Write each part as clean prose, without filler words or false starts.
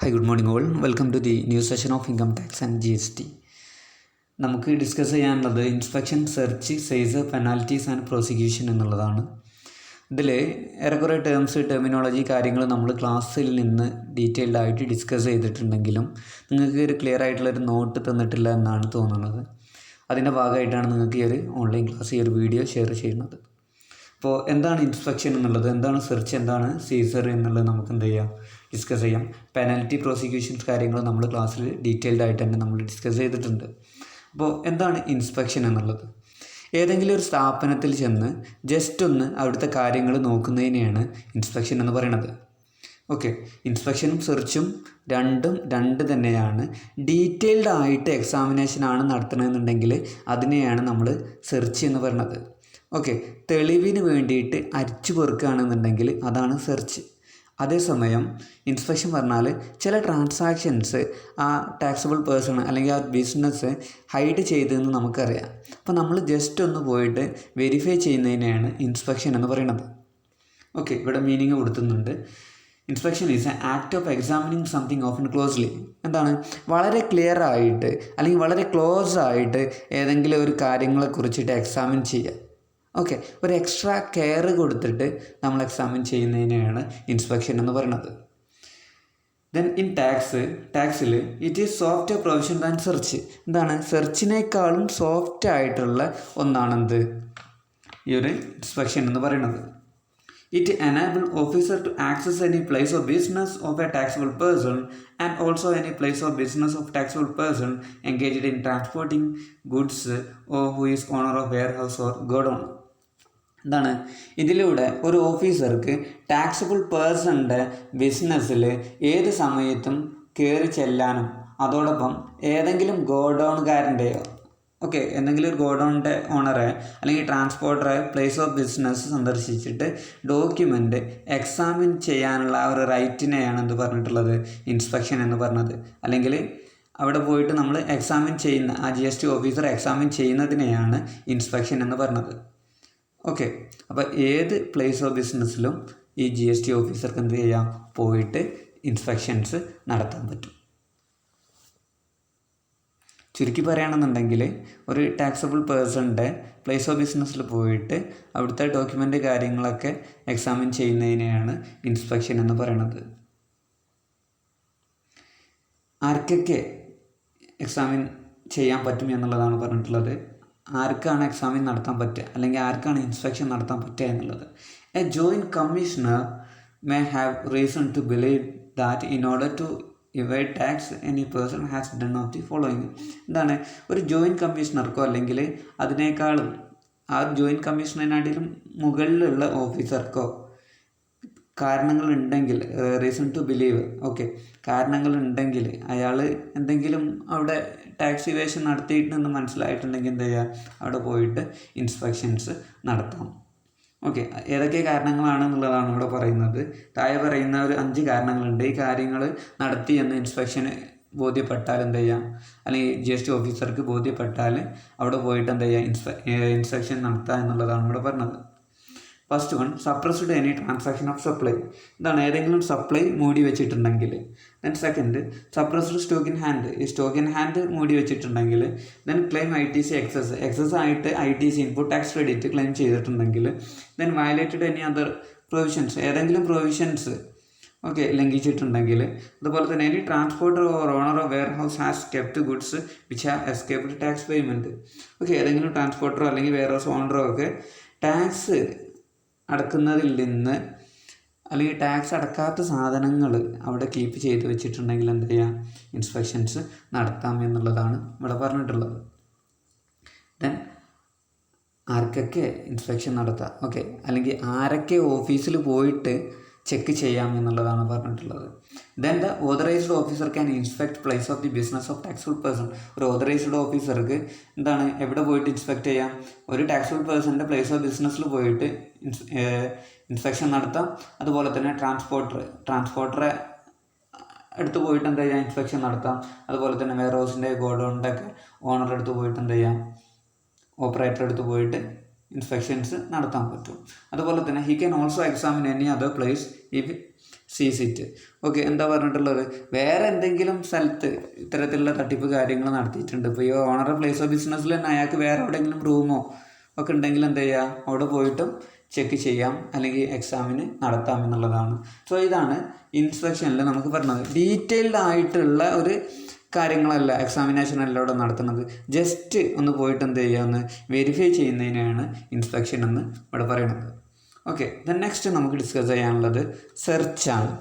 Hi, good morning all. Welcome to the new session of Income Tax and GST. നമുക്ക് discuss ചെയ്യാനുള്ളത് inspection, search, size, penalties and prosecution എന്നുള്ളതാണ്. ഇതിൽ ഏറെക്കുറെ terminology കാര്യങ്ങൾ നമ്മൾ ക്ലാസ്സിൽ നിന്ന് ഡീറ്റെയിൽഡ് ആയിട്ട് ഡിസ്കസ് ചെയ്തിട്ടുണ്ടെങ്കിലും നിങ്ങൾക്ക് ഒരു ക്ലിയർ ആയിട്ടുള്ളൊരു നോട്ട് തന്നിട്ടില്ല എന്നാണ് തോന്നുന്നത്. അതിൻ്റെ ഭാഗമായിട്ടാണ് നിങ്ങൾക്ക് ഈ ഒരു ഓൺലൈൻ ക്ലാസ്, ഈ ഒരു വീഡിയോ ഷെയർ ചെയ്യുന്നത്. അപ്പോൾ എന്താണ് ഇൻസ്പെക്ഷൻ എന്നുള്ളത്, എന്താണ് സെർച്ച്, എന്താണ് സീസർ എന്നുള്ളത് നമുക്ക് എന്ത് ചെയ്യാം, ഡിസ്കസ് ചെയ്യാം. പെനാൽറ്റി, പ്രോസിക്യൂഷൻസ് കാര്യങ്ങൾ നമ്മൾ ക്ലാസ്സിൽ ഡീറ്റെയിൽഡ് ആയിട്ട് തന്നെ നമ്മൾ ഡിസ്കസ് ചെയ്തിട്ടുണ്ട്. അപ്പോൾ എന്താണ് ഇൻസ്പെക്ഷൻ എന്നുള്ളത്? ഏതെങ്കിലും ഒരു സ്ഥാപനത്തിൽ ചെന്ന് ജസ്റ്റ് ഒന്ന് അവിടുത്തെ കാര്യങ്ങൾ നോക്കുന്നതിനെയാണ് ഇൻസ്പെക്ഷൻ എന്ന് പറയുന്നത്. ഓക്കെ, ഇൻസ്പെക്ഷനും സെർച്ചും രണ്ട് തന്നെയാണ്. ഡീറ്റെയിൽഡ് ആയിട്ട് എക്സാമിനേഷനാണ് നടത്തണമെന്നുണ്ടെങ്കിൽ അതിനെയാണ് നമ്മൾ സെർച്ച് എന്ന് പറയുന്നത്. ഓക്കെ, തെളിവിന് വേണ്ടിയിട്ട് അരിച്ചു പെറുക്കുകയാണെന്നുണ്ടെങ്കിൽ അതാണ് സെർച്ച്. അതേസമയം ഇൻസ്പെക്ഷൻ പറഞ്ഞാൽ ചില ട്രാൻസാക്ഷൻസ് ആ ടാക്സബിൾ പേഴ്സൺ അല്ലെങ്കിൽ ആ ബിസിനസ് ഹൈഡ് ചെയ്തതെന്ന് നമുക്കറിയാം. അപ്പോൾ നമ്മൾ ജസ്റ്റ് ഒന്ന് പോയിട്ട് വെരിഫൈ ചെയ്യുന്നതിനെയാണ് ഇൻസ്പെക്ഷൻ എന്ന് പറയുന്നത്. ഓക്കെ, ഇവിടെ മീനിങ് കൊടുക്കുന്നുണ്ട്. Inspection is A act of examining something often closely. എന്താണ്, വളരെ ക്ലിയർ ആയിട്ട് അല്ലെങ്കിൽ വളരെ ക്ലോസ് ആയിട്ട് ഏതെങ്കിലും ഒരു കാര്യങ്ങളെക്കുറിച്ചിട്ട് എക്സാമിൻ ചെയ്യുക. ഓക്കെ, ഒരു എക്സ്ട്രാ കെയർ കൊടുത്തിട്ട് നമ്മൾ എക്സാമിൻ ചെയ്യുന്നതിനെയാണ് ഇൻസ്പെക്ഷൻ എന്ന് പറയുന്നത്. ദെൻ ഇൻ ടാക്സിൽ it is soft provision than search. എന്താണ്, സെർച്ചിനേക്കാളും സോഫ്റ്റ് ആയിട്ടുള്ള ഒന്നാണെന്ത്, ഈ ഒരു ഇൻസ്പെക്ഷൻ എന്ന് പറയുന്നത്. It enable officer to access any place of business of a taxable person and also any place of business of taxable person engaged in transporting goods or who is owner of warehouse or godown. എന്താണ്, ഇതിലൂടെ ഒരു ഓഫീസർക്ക് taxable പേഴ്സണിൻ്റെ ബിസിനസ്സിൽ ഏത് സമയത്തും കയറി ചെല്ലാനും അതോടൊപ്പം ഏതെങ്കിലും ഗോഡൗണുകാരൻ്റെയോ എന്തെങ്കിലും ഒരു ഗോഡൗണിൻ്റെ ഓണറെ അല്ലെങ്കിൽ ട്രാൻസ്പോർട്ടറെ പ്ലേസ് ഓഫ് ബിസിനസ് സന്ദർശിച്ചിട്ട് ഡോക്യുമെൻ്റ് എക്സാമിൻ ചെയ്യാനുള്ള ആ ഒരു റൈറ്റിനെയാണ് എന്ത് പറഞ്ഞിട്ടുള്ളത്, ഇൻസ്പെക്ഷൻ എന്ന് പറഞ്ഞത്. അല്ലെങ്കിൽ അവിടെ പോയിട്ട് നമ്മൾ എക്സാമിൻ ചെയ്യുന്ന ആ GST ഓഫീസർ എക്സാമിൻ ചെയ്യുന്നതിനെയാണ് ഇൻസ്പെക്ഷൻ എന്ന് പറഞ്ഞത്. ഓക്കെ, അപ്പോൾ ഏത് പ്ലേസ് ഓഫ് ബിസിനസ്സിലും ഈ GST ഓഫീസർക്ക് എന്ത് ചെയ്യാം, പോയിട്ട് ഇൻസ്പെക്ഷൻസ് നടത്താൻ പറ്റും. ചുരുക്കി പറയുകയാണെന്നുണ്ടെങ്കിൽ ഒരു ടാക്സബിൾ പേഴ്സണിൻ്റെ പ്ലേസ് ഓഫ് ബിസിനസ്സിൽ പോയിട്ട് അവിടുത്തെ ഡോക്യുമെൻ്റ് കാര്യങ്ങളൊക്കെ എക്സാമിൻ ചെയ്യുന്നതിനെയാണ് ഇൻസ്പെക്ഷൻ എന്ന് പറയുന്നത്. ആർക്കൊക്കെ എക്സാമിൻ ചെയ്യാൻ പറ്റും എന്നുള്ളതാണ് പറഞ്ഞിട്ടുള്ളത്. ആർക്കാണ് എക്സാമിൻ നടത്താൻ പറ്റുക അല്ലെങ്കിൽ ആർക്കാണ് ഇൻസ്പെക്ഷൻ നടത്താൻ പറ്റുക എന്നുള്ളത്. A joint commissioner may have reason to believe that in order to evade tax any person has done of the following. എന്താണ്, ഒരു ജോയിൻറ്റ് കമ്മീഷണർക്കോ അല്ലെങ്കിൽ അതിനേക്കാളും ആ ജോയിൻറ്റ് കമ്മീഷണറിനാട്ടിലും മുകളിലുള്ള ഓഫീസർക്കോ കാരണങ്ങളുണ്ടെങ്കിൽ, റീസൺ ടു ബിലീവ്, കാരണങ്ങളുണ്ടെങ്കിൽ അയാൾ എന്തെങ്കിലും അവിടെ ടാക്സ് ഇവേഷൻ നടത്തിയിട്ടുണ്ടെന്ന് മനസ്സിലായിട്ടുണ്ടെങ്കിൽ എന്ത് ചെയ്യുക, അവിടെ പോയിട്ട് ഇൻസ്പെക്ഷൻസ് നടത്താം. ഏതൊക്കെ കാരണങ്ങളാണെന്നുള്ളതാണ് ഇവിടെ പറയുന്നത്. താഴെ പറയുന്ന ഒരു 5 കാരണങ്ങളുണ്ട്. ഈ കാര്യങ്ങൾ നടത്തി എന്ന് ഇൻസ്പെക്ഷന് ബോധ്യപ്പെട്ടാൽ എന്ത് ചെയ്യാം, അല്ലെങ്കിൽ GST ഓഫീസർക്ക് ബോധ്യപ്പെട്ടാൽ അവിടെ പോയിട്ട് എന്ത് ചെയ്യുക, ഇൻസ്പെക്ഷൻ നടത്തുക എന്നുള്ളതാണ് ഇവിടെ പറഞ്ഞത്. First one, suppressed any transaction of supply. എന്താണ്, ഏതെങ്കിലും സപ്ലൈ മൂടി വെച്ചിട്ടുണ്ടെങ്കിൽ. Then second, suppressed stock in hand. ഈ സ്റ്റോക്ക് ഇൻ ഹാൻഡ് മൂടി വെച്ചിട്ടുണ്ടെങ്കിൽ. ദെൻ ക്ലെയിം ITC എക്സസ് ആയിട്ട് ITC input tax credit claim ചെയ്തിട്ടുണ്ടെങ്കിൽ. Then violated any other provisions, ഏതെങ്കിലും പ്രൊവിഷൻസ് ലംഘിച്ചിട്ടുണ്ടെങ്കിൽ. അതുപോലെ തന്നെ any transporter or owner of warehouse has kept goods which have escaped tax payment. ഏതെങ്കിലും ട്രാൻസ്പോർട്ടറോ അല്ലെങ്കിൽ വെയർ ഹൗസ് ഓണറോ ടാക്സ് അടക്കുന്നതിൽ നിന്ന് അല്ലെങ്കിൽ ടാക്സ് അടക്കാത്ത സാധനങ്ങൾ അവിടെ കീപ്പ് ചെയ്ത് വെച്ചിട്ടുണ്ടെങ്കിൽ എന്ത് ചെയ്യാം, ഇൻസ്പെക്ഷൻസ് നടത്താം എന്നുള്ളതാണ് ഇവിടെ പറഞ്ഞിട്ടുള്ളത്. ദെൻ ആർക്കൊക്കെ ഇൻസ്പെക്ഷൻ നടത്താം, അല്ലെങ്കിൽ ആരൊക്കെ ഓഫീസിൽ പോയിട്ട് ചെക്ക് ചെയ്യാം എന്നുള്ളതാണ് പറഞ്ഞിട്ടുള്ളത്. Then the authorised officer can inspect place of the business of taxable person. ഒരു ഓതറൈസ്ഡ് ഓഫീസർക്ക് എന്താണ്, എവിടെ പോയിട്ട് ഇൻസ്പെക്ട് ചെയ്യാം, ഒരു ടാക്സബിൾ പേഴ്സണിൻ്റെ പ്ലേസ് ഓഫ് ബിസിനസ്സിൽ പോയിട്ട് ഇൻസ്പെക്ഷൻ നടത്താം. അതുപോലെ തന്നെ ട്രാൻസ്പോർട്ടറെ അടുത്ത് പോയിട്ട് എന്ത് ചെയ്യാം, ഇൻസ്പെക്ഷൻ നടത്താം. അതുപോലെ തന്നെ വെയർ ഹൗസിൻ്റെ ഗോഡൗണിൻ്റെ ഓണറുടെ അടുത്ത് പോയിട്ട് എന്ത് ചെയ്യാം, ഓപ്പറേറ്റർ അടുത്ത് പോയിട്ട് ഇൻസ്പെക്ഷൻസ് നടത്താൻ പറ്റും. അതുപോലെ തന്നെ he can also examine any other place if സീസ് ഇറ്റ്. ഓക്കെ, എന്താ പറഞ്ഞിട്ടുള്ളത്, വേറെ എന്തെങ്കിലും സ്ഥലത്ത് ഇത്തരത്തിലുള്ള തട്ടിപ്പ് കാര്യങ്ങൾ നടത്തിയിട്ടുണ്ട്. ഇപ്പോൾ ഈ ഓണർ പ്ലേസ് ഓഫ് ബിസിനസ്സിൽ തന്നെ അയാൾക്ക് വേറെ എവിടെയെങ്കിലും റൂമോ ഒക്കെ ഉണ്ടെങ്കിൽ എന്ത് ചെയ്യുക, അവിടെ പോയിട്ടും ചെക്ക് ചെയ്യാം, അല്ലെങ്കിൽ എക്സാമിന് നടത്താം എന്നുള്ളതാണ്. സോ ഇതാണ് ഇൻസ്പെക്ഷനിൽ നമുക്ക് പറഞ്ഞത്. ഡീറ്റെയിൽഡ് ആയിട്ടുള്ള ഒരു കാര്യങ്ങളല്ല എക്സാമിനേഷനല്ല ഇവിടെ നടത്തുന്നത്. ജസ്റ്റ് ഒന്ന് പോയിട്ട് എന്ത് ചെയ്യുക, ഒന്ന് വെരിഫൈ ചെയ്യുന്നതിനെയാണ് ഇൻസ്പെക്ഷൻ എന്ന് ഇവിടെ പറയുന്നത്. ഓക്കെ, ദെൻ നെക്സ്റ്റ് നമുക്ക് ഡിസ്കസ് ചെയ്യാനുള്ളത് സെർച്ചാണ്.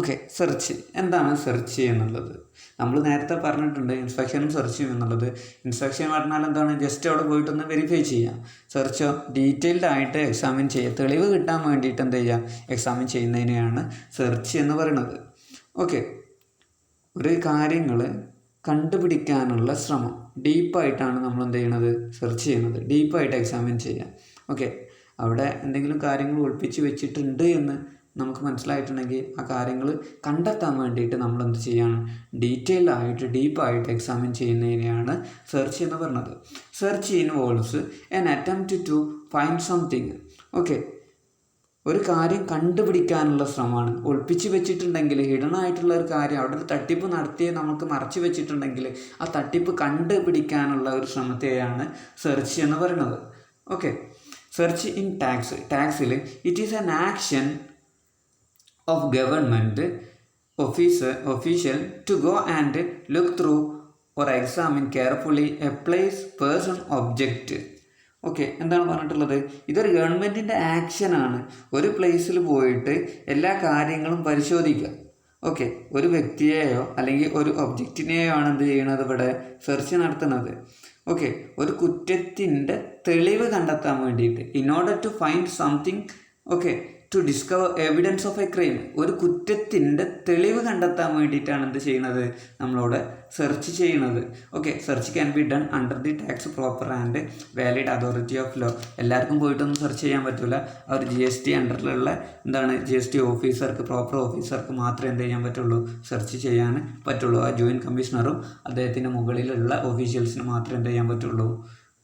ഓക്കെ, സെർച്ച് എന്താണ് സെർച്ച് എന്നുള്ളത് നമ്മൾ നേരത്തെ പറഞ്ഞിട്ടുണ്ട്. ഇൻസ്പെക്ഷനും സെർച്ചും എന്നുള്ളത്, ഇൻസ്പെക്ഷൻ പറഞ്ഞാൽ എന്താണ്, ജസ്റ്റ് അവിടെ പോയിട്ടൊന്ന് വെരിഫൈ ചെയ്യാം. സെർച്ചോ ഡീറ്റെയിൽഡ് ആയിട്ട് എക്സാമിൻ ചെയ്യുക, തെളിവ് കിട്ടാൻ വേണ്ടിയിട്ട് എന്ത് ചെയ്യുക, എക്സാമിൻ ചെയ്യുന്നതിനെയാണ് സെർച്ച് എന്ന് പറയുന്നത്. ഓക്കെ, ഒരു കാര്യങ്ങൾ കണ്ടുപിടിക്കാനുള്ള ശ്രമം ഡീപ്പായിട്ടാണ് നമ്മൾ എന്ത് ചെയ്യണത്, സെർച്ച് ചെയ്യുന്നത്, ഡീപ്പായിട്ട് എക്സാമിൻ ചെയ്യാം. ഓക്കെ, അവിടെ എന്തെങ്കിലും കാര്യങ്ങൾ ഒളിപ്പിച്ച് വെച്ചിട്ടുണ്ട് എന്ന് നമുക്ക് മനസ്സിലായിട്ടുണ്ടെങ്കിൽ ആ കാര്യങ്ങൾ കണ്ടെത്താൻ വേണ്ടിയിട്ട് നമ്മൾ എന്ത് ചെയ്യണം, ഡീറ്റെയിൽഡ് ആയിട്ട് ഡീപ്പായിട്ട് എക്സാമിൻ ചെയ്യുന്നതിനെയാണ് സെർച്ച് എന്ന് പറയുന്നത്. Search involves an attempt to find something. Okay, ഒരു കാര്യം കണ്ടുപിടിക്കാനുള്ള ശ്രമമാണ്. ഒളിപ്പിച്ച് വെച്ചിട്ടുണ്ടെങ്കിൽ, ഹിഡൻ ആയിട്ടുള്ള ഒരു കാര്യം, അവിടെ ഒരു തട്ടിപ്പ് നടത്തിയ നമുക്ക് മറച്ചു വെച്ചിട്ടുണ്ടെങ്കിൽ ആ തട്ടിപ്പ് കണ്ടുപിടിക്കാനുള്ള ഒരു ശ്രമത്തെയാണ് സെർച്ച് എന്ന് പറയുന്നത്. ഓക്കെ, സെർച്ച് ഇൻ ടാക്സിൽ it is an action of government official to go and look through or examine carefully a place, person, object. Okay, എന്താണ് പറഞ്ഞിട്ടുള്ളത്, ഇതൊരു ഗവൺമെൻറ്റിൻ്റെ ആക്ഷനാണ്. ഒരു പ്ലേസിൽ പോയിട്ട് എല്ലാ കാര്യങ്ങളും പരിശോധിക്കുക. ഓക്കെ, ഒരു വ്യക്തിയെയോ അല്ലെങ്കിൽ ഒരു ഒബ്ജക്റ്റിനെയോ ആണ് എന്ത് ചെയ്യണത്, ഇവിടെ സെർച്ച് നടത്തുന്നത്. ഓക്കെ, ഒരു കുറ്റത്തിൻ്റെ തെളിവ് കണ്ടെത്താൻ വേണ്ടിയിട്ട്, in order to find something. Okay, to discover evidence of a crime, ഒരു കുറ്റത്തിൻ്റെ തെളിവ് കണ്ടെത്താൻ വേണ്ടിയിട്ടാണ് എന്ത് ചെയ്യുന്നത്, നമ്മളിവിടെ സെർച്ച് ചെയ്യുന്നത്. Okay, search can be done under the tax proper and valid authority of law. എല്ലാവർക്കും പോയിട്ടൊന്നും സെർച്ച് ചെയ്യാൻ പറ്റില്ല. ആ ഒരു GST അണ്ടറിലുള്ള GST ഓഫീസർക്ക്, പ്രോപ്പർ ഓഫീസർക്ക് മാത്രമേ എന്ത് ചെയ്യാൻ പറ്റുള്ളൂ, സെർച്ച് ചെയ്യാൻ പറ്റുള്ളൂ. ആ ജോയിൻറ്റ് കമ്മീഷണറും അദ്ദേഹത്തിൻ്റെ മുകളിലുള്ള ഓഫീഷ്യൽസിന് മാത്രമേ എന്ത് ചെയ്യാൻ പറ്റുള്ളൂ,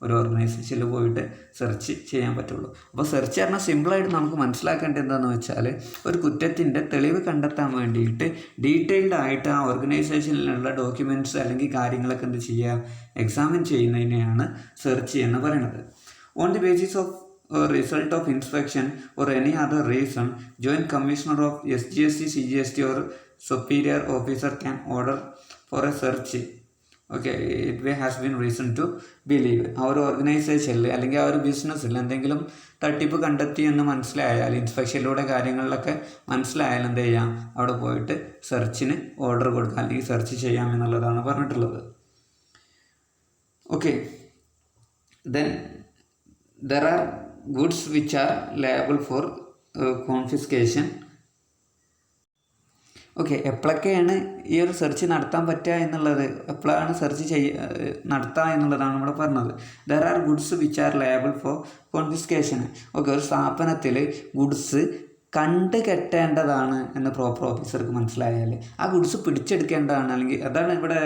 ഒരു ഓർഗനൈസേഷനിൽ പോയിട്ട് സെർച്ച് ചെയ്യാൻ പറ്റുള്ളൂ. അപ്പോൾ സെർച്ച് പറഞ്ഞാൽ സിമ്പിളായിട്ട് നമുക്ക് മനസ്സിലാക്കേണ്ടത് എന്താണെന്ന് വെച്ചാൽ, ഒരു കുറ്റത്തിൻ്റെ തെളിവ് കണ്ടെത്താൻ വേണ്ടിയിട്ട് ഡീറ്റെയിൽഡ് ആയിട്ട് ആ ഓർഗനൈസേഷനിലുള്ള ഡോക്യുമെൻറ്റ്സ് അല്ലെങ്കിൽ കാര്യങ്ങളൊക്കെ എന്ത് ചെയ്യുക, എക്സാമിൻ ചെയ്യുന്നതിനെയാണ് സെർച്ച് എന്ന് പറയുന്നത്. On the basis of result of inspection or any other reason, Joint Commissioner of SGST, CGST or superior officer can order for a search. Okay, it has been reason to believe. ആ ഒരു ഓർഗനൈസേഷനിൽ അല്ലെങ്കിൽ ആ ഒരു ബിസിനസ്സിൽ എന്തെങ്കിലും തട്ടിപ്പ് കണ്ടെത്തി എന്ന് മനസ്സിലായാൽ, ഇൻസ്പെക്ഷനിലൂടെ കാര്യങ്ങളിലൊക്കെ മനസ്സിലായാൽ എന്ത് ചെയ്യാം, അവിടെ പോയിട്ട് സെർച്ചിന് ഓർഡർ കൊടുക്കാം അല്ലെങ്കിൽ സെർച്ച് ചെയ്യാം എന്നുള്ളതാണ് പറഞ്ഞിട്ടുള്ളത്. Okay, then there are goods which are liable for confiscation. Okay, എപ്പോഴൊക്കെയാണ് ഈ ഒരു സെർച്ച് നടത്താൻ പറ്റുക എന്നുള്ളത്, എപ്പോഴാണ് സെർച്ച് നടത്തുക എന്നുള്ളതാണ് ഇവിടെ പറഞ്ഞത്. There are goods which are liable for confiscation. Okay, ഒരു സ്ഥാപനത്തിൽ ഗുഡ്സ് കെട്ടേണ്ടതാണ് എന്ന് പ്രോപ്പർ ഓഫീസർക്ക് മനസ്സിലായാൽ ആ ഗുഡ്സ് പിടിച്ചെടുക്കേണ്ടതാണ്, അല്ലെങ്കിൽ അതാണ് ഇവിടെ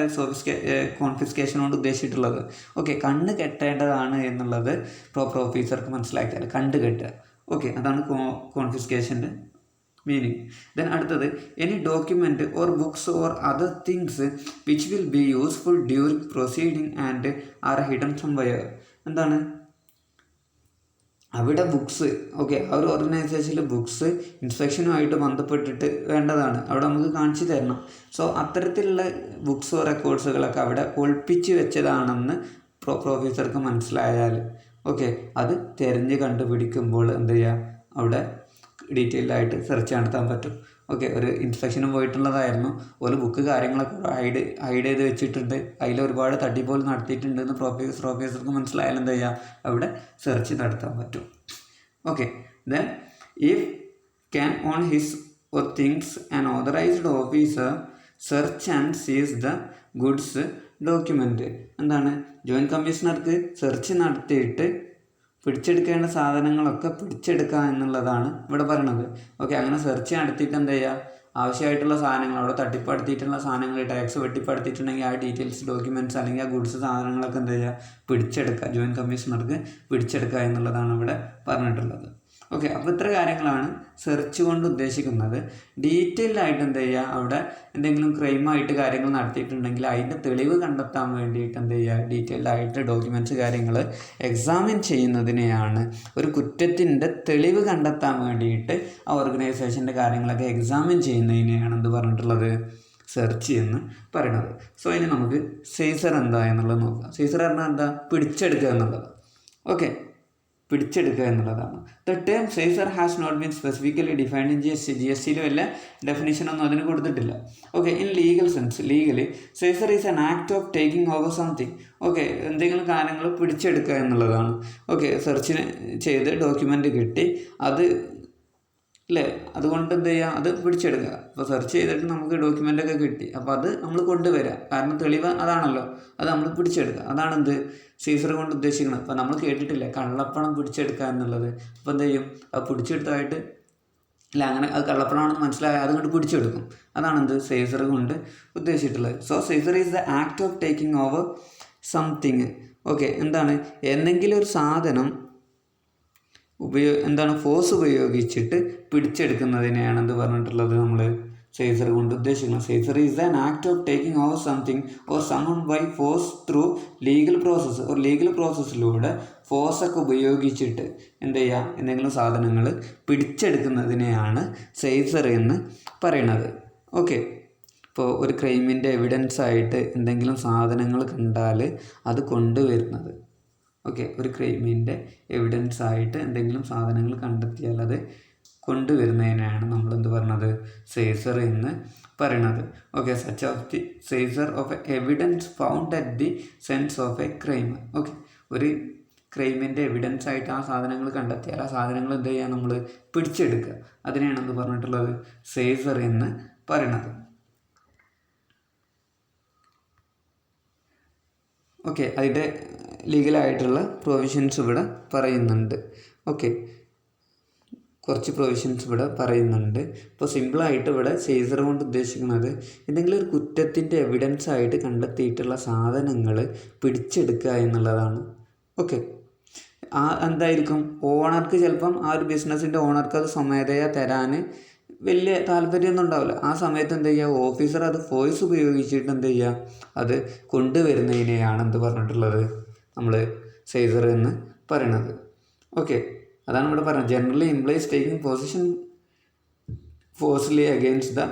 കോൺഫിസ്കേഷൻ കൊണ്ട് ഉദ്ദേശിച്ചിട്ടുള്ളത്. ഓക്കെ, കെട്ടേണ്ടതാണ് എന്നുള്ളത് പ്രോപ്പർ ഓഫീസർക്ക് മനസ്സിലാക്കിയാൽ കെട്ടുക. ഓക്കെ, അതാണ് കോൺഫിസ്കേഷൻ്റെ മീനിങ്. ദെൻ അടുത്തത്, any document or books or other things which will be useful during proceeding and R hidden somewhere. എന്താണ് അവിടെ ബുക്സ്. ഓക്കെ, ആ ഒരു ഓർഗനൈസേഷനിൽ ബുക്സ് ഇൻസ്പെക്ഷനുമായിട്ട് ബന്ധപ്പെട്ടിട്ട് വേണ്ടതാണ്, അവിടെ നമുക്ക് കാണിച്ചു തരണം. സോ അത്തരത്തിലുള്ള ബുക്സോ റെക്കോർഡ്സുകളൊക്കെ അവിടെ ഒളിപ്പിച്ച് വെച്ചതാണെന്ന് പ്രോപ്പർ ഓഫീസർക്ക് മനസ്സിലായാൽ, ഓക്കെ, അത് തിരഞ്ഞ് കണ്ടുപിടിക്കുമ്പോൾ എന്ത് ചെയ്യുക, അവിടെ ഡീറ്റെയിൽഡായിട്ട് സെർച്ച് നടത്താൻ പറ്റും. ഓക്കെ, ഒരു ഇൻസ്പെക്ഷനും പോയിട്ടുള്ളതായിരുന്നു, ഒരു ബുക്ക് കാര്യങ്ങളൊക്കെ ഹൈഡ് ചെയ്ത് വെച്ചിട്ടുണ്ട്, അതിൽ ഒരുപാട് തട്ടിപ്പോൽ നടത്തിയിട്ടുണ്ടെന്ന് ഓഫീസർക്ക് മനസ്സിലായാലും എന്താ ചെയ്യുക, അവിടെ സെർച്ച് നടത്താൻ പറ്റും. Okay, then if can on his or things an authorised officer search and സീസ് ദ ഗുഡ്സ് ഡോക്യുമെൻറ്റ്. എന്താണ്, ജോയിൻറ്റ് കമ്മീഷണർക്ക് സെർച്ച് നടത്തിയിട്ട് പിടിച്ചെടുക്കേണ്ട സാധനങ്ങളൊക്കെ പിടിച്ചെടുക്കുക എന്നുള്ളതാണ് ഇവിടെ പറയുന്നത്. ഓക്കെ, അങ്ങനെ സെർച്ച് നടത്തിയിട്ട് എന്താ ചെയ്യുക, ആവശ്യമായിട്ടുള്ള സാധനങ്ങൾ, അവിടെ തട്ടിപ്പടുത്തിയിട്ടുള്ള സാധനങ്ങൾ, ടാക്സ് വെട്ടിപ്പടുത്തിട്ടുണ്ടെങ്കിൽ ആ ഡീറ്റെയിൽസ് ഡോക്യുമെൻറ്റ്സ് അല്ലെങ്കിൽ ആ ഗുഡ്സ് സാധനങ്ങളൊക്കെ എന്താ ചെയ്യുക, പിടിച്ചെടുക്കുക, ജോയിൻറ്റ് കമ്മീഷണർക്ക് പിടിച്ചെടുക്കുക എന്നുള്ളതാണ് ഇവിടെ പറഞ്ഞിട്ടുള്ളത്. ഓക്കെ, അപ്പോൾ ഇത്ര കാര്യങ്ങളാണ് സെർച്ച് കൊണ്ട് ഉദ്ദേശിക്കുന്നത്. ഡീറ്റെയിൽഡ് ആയിട്ട് എന്ത് ചെയ്യുക, അവിടെ എന്തെങ്കിലും ക്രൈമായിട്ട് കാര്യങ്ങൾ നടത്തിയിട്ടുണ്ടെങ്കിൽ അതിൻ്റെ തെളിവ് കണ്ടെത്താൻ വേണ്ടിയിട്ട് എന്ത് ചെയ്യുക, ഡീറ്റെയിൽഡ് ആയിട്ട് ഡോക്യുമെൻറ്റ്സ് കാര്യങ്ങൾ എക്സാമിൻ ചെയ്യുന്നതിനെയാണ്, ഒരു കുറ്റത്തിൻ്റെ തെളിവ് കണ്ടെത്താൻ വേണ്ടിയിട്ട് ആ ഓർഗനൈസേഷൻ്റെ കാര്യങ്ങളൊക്കെ എക്സാമിൻ ചെയ്യുന്നതിനെയാണ് എന്ത് പറഞ്ഞിട്ടുള്ളത്, സെർച്ച് എന്ന് പറയുന്നത്. സോ ഇനി നമുക്ക് സീസർ എന്താ എന്നുള്ളത് നോക്കാം. സീസർ പറഞ്ഞാൽ എന്താ, പിടിച്ചെടുക്കുക എന്നുള്ളത്. ഓക്കെ, പിടിച്ചെടുക്കുക എന്നുള്ളതാണ്. The term seizure has not been specifically defined in GST വല്ല ഡെഫിനിഷനൊന്നും അതിന് കൊടുത്തിട്ടില്ല. Okay, in legal sense, legally seizure is an act of taking over something. Okay, എന്തെങ്കിലും കാര്യങ്ങൾ പിടിച്ചെടുക്കുക എന്നുള്ളതാണ്. ഓക്കെ, സെർച്ച് ചെയ്ത് ഡോക്യുമെൻ്റ് കിട്ടി, അത് അല്ലേ, അതുകൊണ്ട് എന്ത് ചെയ്യുക, അത് പിടിച്ചെടുക്കുക. അപ്പോൾ സെർച്ച് ചെയ്തിട്ട് നമുക്ക് ഡോക്യുമെൻ്റൊക്കെ കിട്ടി, അപ്പോൾ അത് നമ്മൾ കൊണ്ടുവരിക, കാരണം തെളിവ് അതാണല്ലോ, അത് നമ്മൾ പിടിച്ചെടുക്കുക. അതാണ് എന്ത് സീസർ കൊണ്ട് ഉദ്ദേശിക്കുന്നത്. അപ്പോൾ നമ്മൾ കേട്ടിട്ടില്ല കള്ളപ്പണം പിടിച്ചെടുക്കുക എന്നുള്ളത്. അപ്പോൾ എന്ത് ചെയ്യും, അത് പിടിച്ചെടുത്തായിട്ട് അല്ല, അങ്ങനെ അത് കള്ളപ്പണമാണെന്ന് മനസ്സിലായാൽ അതുകൊണ്ട് പിടിച്ചെടുക്കും. അതാണ് എന്ത് സീസർ കൊണ്ട് ഉദ്ദേശിച്ചിട്ടുള്ളത്. So seizure is the act of taking over something. Okay, എന്താണ്, എന്തെങ്കിലും ഒരു സാധനം ഫോഴ്സ് ഉപയോഗിച്ചിട്ട് പിടിച്ചെടുക്കുന്നതിനെയാണ് എന്ത് പറഞ്ഞിട്ടുള്ളത്, നമ്മൾ സീസർ കൊണ്ട് ഉദ്ദേശിക്കുന്നത്. Seizure is an act of taking over something or summon by force through legal process. ഒരു ലീഗൽ പ്രോസസ്സിലൂടെ ഫോഴ്സൊക്കെ ഉപയോഗിച്ചിട്ട് എന്ത് ചെയ്യുക, എന്തെങ്കിലും സാധനങ്ങൾ പിടിച്ചെടുക്കുന്നതിനെയാണ് സീസർ എന്ന് പറയുന്നത്. ഓക്കെ, ഇപ്പോൾ ഒരു ക്രൈമിൻ്റെ എവിഡൻസ് ആയിട്ട് എന്തെങ്കിലും സാധനങ്ങൾ കണ്ടാൽ അത് കൊണ്ടുവരുന്നത്. ഓക്കെ, ഒരു ക്രൈമിൻ്റെ എവിഡൻസ് ആയിട്ട് എന്തെങ്കിലും സാധനങ്ങൾ കണ്ടെത്തിയാൽ അത് കൊണ്ടുവരുന്നതിനാണ് നമ്മൾ എന്ത് പറയുന്നത്, സീസർ എന്ന് പറയുന്നത്. Okay, such of the seizure of evidence found at the sense of a crime. Okay, ഒരു ക്രൈമിൻ്റെ എവിഡൻസ് ആയിട്ട് ആ സാധനങ്ങൾ കണ്ടെത്തിയാൽ ആ സാധനങ്ങൾ എന്ത് ചെയ്യുക, നമ്മൾ പിടിച്ചെടുക്കുക. അതിനെയാണ് എന്ത് പറഞ്ഞിട്ടുള്ളത്, സീസർ എന്ന് പറയുന്നത്. ഓക്കെ, അതിൻ്റെ ലീഗലായിട്ടുള്ള പ്രൊവിഷൻസ് ഇവിടെ പറയുന്നുണ്ട്. ഓക്കെ, കുറച്ച് പ്രൊവിഷൻസ് ഇവിടെ പറയുന്നുണ്ട്. ഇപ്പോൾ സിമ്പിളായിട്ട് ഇവിടെ സീസർ കൊണ്ട് ഉദ്ദേശിക്കുന്നത് എന്തെങ്കിലും ഒരു കുറ്റത്തിൻ്റെ എവിഡൻസ് ആയിട്ട് കണ്ടെത്തിയിട്ടുള്ള സാധനങ്ങൾ പിടിച്ചെടുക്കുക എന്നുള്ളതാണ്. ഓക്കെ, എന്തായിരിക്കും, ഓണർക്ക് ചിലപ്പം ആ ഒരു ബിസിനസ്സിൻ്റെ ഓണർക്ക് അത് സ്വമേധയാ തരാൻ വലിയ താല്പര്യമൊന്നും ഉണ്ടാവില്ല. ആ സമയത്ത് എന്ത് ചെയ്യുക, ഓഫീസർ അത് ഫോഴ്സ് ഉപയോഗിച്ചിട്ട് എന്ത് ചെയ്യുക, അത് കൊണ്ടുവരുന്നതിനെയാണ് എന്ത് പറഞ്ഞിട്ടുള്ളത്, നമ്മൾ സീസർ എന്ന് പറയുന്നത്. ഓക്കെ, അതാണ് ഇവിടെ പറയുന്നത്. Generally implies taking possession forcibly against the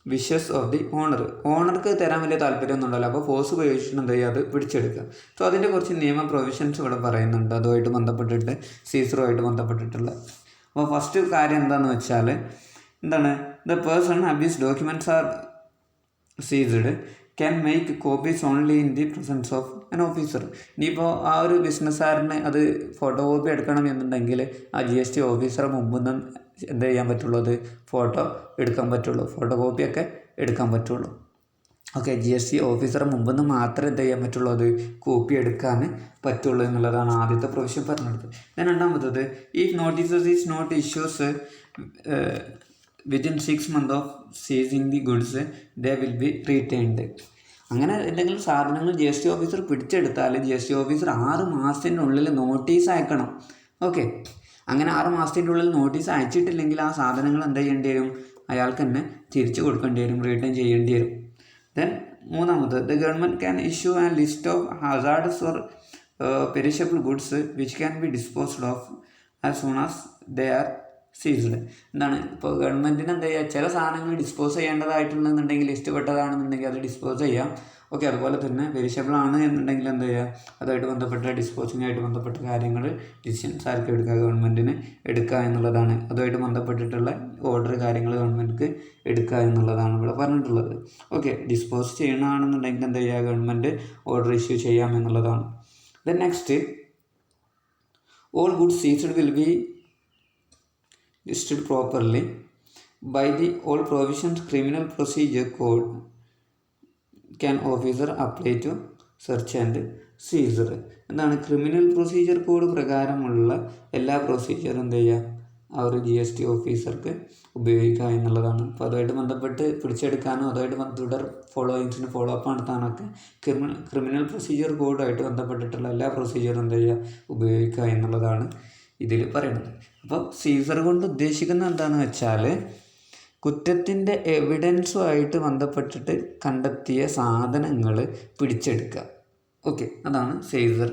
wishes of the owner. ഓണർക്ക് തരാൻ വലിയ താല്പര്യമൊന്നും ഉണ്ടാവില്ല, അപ്പോൾ ഫോഴ്സ് ഉപയോഗിച്ചിട്ട് എന്ത് ചെയ്യുക, അത് പിടിച്ചെടുക്കുക. സോ അതിൻ്റെ കുറച്ച് നിയമ പ്രൊവിഷൻസ് ഇവിടെ പറയുന്നുണ്ട്, അതുമായിട്ട് ബന്ധപ്പെട്ടിട്ട്, സീസറുമായിട്ട് ബന്ധപ്പെട്ടിട്ടുള്ള. അപ്പോൾ ഫസ്റ്റ് കാര്യം എന്താണെന്ന് വെച്ചാൽ എന്താണ്, the person abuse documents are seized can make copies only in the presence of an officer. ഇനിയിപ്പോൾ ആ ഒരു ബിസിനസ്സുകാരന് അത് ഫോട്ടോ കോപ്പി എടുക്കണം എന്നുണ്ടെങ്കിൽ ആ GST ഓഫീസറെ മുമ്പ് നിന്ന് എന്ത് ചെയ്യാൻ പറ്റുള്ളൂ, അത് ഫോട്ടോ എടുക്കാൻ പറ്റുള്ളൂ, ഫോട്ടോ കോപ്പിയൊക്കെ എടുക്കാൻ പറ്റുള്ളൂ. ഓക്കെ, GST ഓഫീസറെ മുമ്പ് നിന്ന് മാത്രമേ എന്ത് ചെയ്യാൻ പറ്റുള്ളൂ, അത് കോപ്പി എടുക്കാൻ പറ്റുള്ളൂ എന്നുള്ളതാണ് ആദ്യത്തെ പ്രൊവിഷൻ പറഞ്ഞത്. രണ്ടാമത്തത്, if notices is not issues within 6 months of seizing the goods they will be retained. അങ്ങനെ എന്തെങ്കിലും സാധനങ്ങൾ GST ഓഫീസർ പിടിച്ചെടുത്താൽ GST ഓഫീസർ 6 മാസത്തിൻ്റെ ഉള്ളിൽ നോട്ടീസ് അയക്കണം. ഓക്കെ, അങ്ങനെ 6 മാസത്തിൻ്റെ ഉള്ളിൽ നോട്ടീസ് അയച്ചിട്ടില്ലെങ്കിൽ ആ സാധനങ്ങൾ എന്ത് ചെയ്യേണ്ടി വരും, അയാൾക്ക് തന്നെ തിരിച്ചു കൊടുക്കേണ്ടി വരും, റിട്ടേൺ ചെയ്യേണ്ടി വരും. ദെൻ മൂന്നാമത്, the government can issue an list of hazardous or perishable goods which can be disposed of as soon as they are ceased. എന്താണ്, ഇപ്പോൾ ഗവൺമെൻറ്റിന് എന്താ ചെയ്യുക, ചില സാധനങ്ങൾ ഡിസ്പോസ് ചെയ്യേണ്ടതായിട്ടുണ്ടെന്നുണ്ടെങ്കിൽ, ഇഷ്ടപ്പെട്ടതാണെന്നുണ്ടെങ്കിൽ അത് ഡിസ്പോസ് ചെയ്യാം. ഓക്കെ, അതുപോലെ തന്നെ പെരിഷബിൾ ആണ് എന്നുണ്ടെങ്കിൽ എന്താ ചെയ്യുക, അതുമായിട്ട് ബന്ധപ്പെട്ട ഡിസ്പോസിങ്ങായിട്ട് ബന്ധപ്പെട്ട കാര്യങ്ങൾ ഡിസിഷൻസ് ആർക്ക് എടുക്കുക, ഗവൺമെൻറ്റിന് എടുക്കുക എന്നുള്ളതാണ്. അതുമായിട്ട് ബന്ധപ്പെട്ടിട്ടുള്ള ഓർഡർ കാര്യങ്ങൾ ഗവൺമെൻറ്റിക്ക് എടുക്കുക എന്നുള്ളതാണ് ഇവിടെ പറഞ്ഞിട്ടുള്ളത്. ഓക്കെ, ഡിസ്പോസ് ചെയ്യണമെന്നുണ്ടെങ്കിൽ എന്താ ചെയ്യുക, ഗവൺമെൻറ് ഓർഡർ ഇഷ്യൂ ചെയ്യാം എന്നുള്ളതാണ്. Then next, all goods ceased will be listed properly by the all provisions criminal procedure code can officer apply to search and seizure. എന്താണ്, ക്രിമിനൽ പ്രൊസീജിയർ കോഡ് പ്രകാരമുള്ള എല്ലാ പ്രൊസീജിയറും എന്ത് ചെയ്യുക, ആ ഒരു GST ഓഫീസർക്ക് ഉപയോഗിക്കുക എന്നുള്ളതാണ്. അപ്പോൾ അതുമായിട്ട് ബന്ധപ്പെട്ട് പിടിച്ചെടുക്കാനോ അതുമായിട്ട് തുടർ ഫോളോയിങ്സിന് ഫോളോ അപ്പ് നടത്താനൊക്കെ ക്രിമിനൽ പ്രൊസീജിയർ കോഡുമായിട്ട് ബന്ധപ്പെട്ടിട്ടുള്ള എല്ലാ പ്രൊസീജിയറും എന്ത് ചെയ്യുക, ഉപയോഗിക്കുക എന്നുള്ളതാണ് ഇതിൽ പറയുന്നത്. അപ്പോൾ സീസർ കൊണ്ട് ഉദ്ദേശിക്കുന്നത് എന്താണെന്ന് വെച്ചാൽ കുറ്റത്തിൻ്റെ എവിഡൻസുമായിട്ട് ബന്ധപ്പെട്ടിട്ട് കണ്ടെത്തിയ സാധനങ്ങൾ പിടിച്ചെടുക്കുക. ഓക്കെ, അതാണ് സീസർ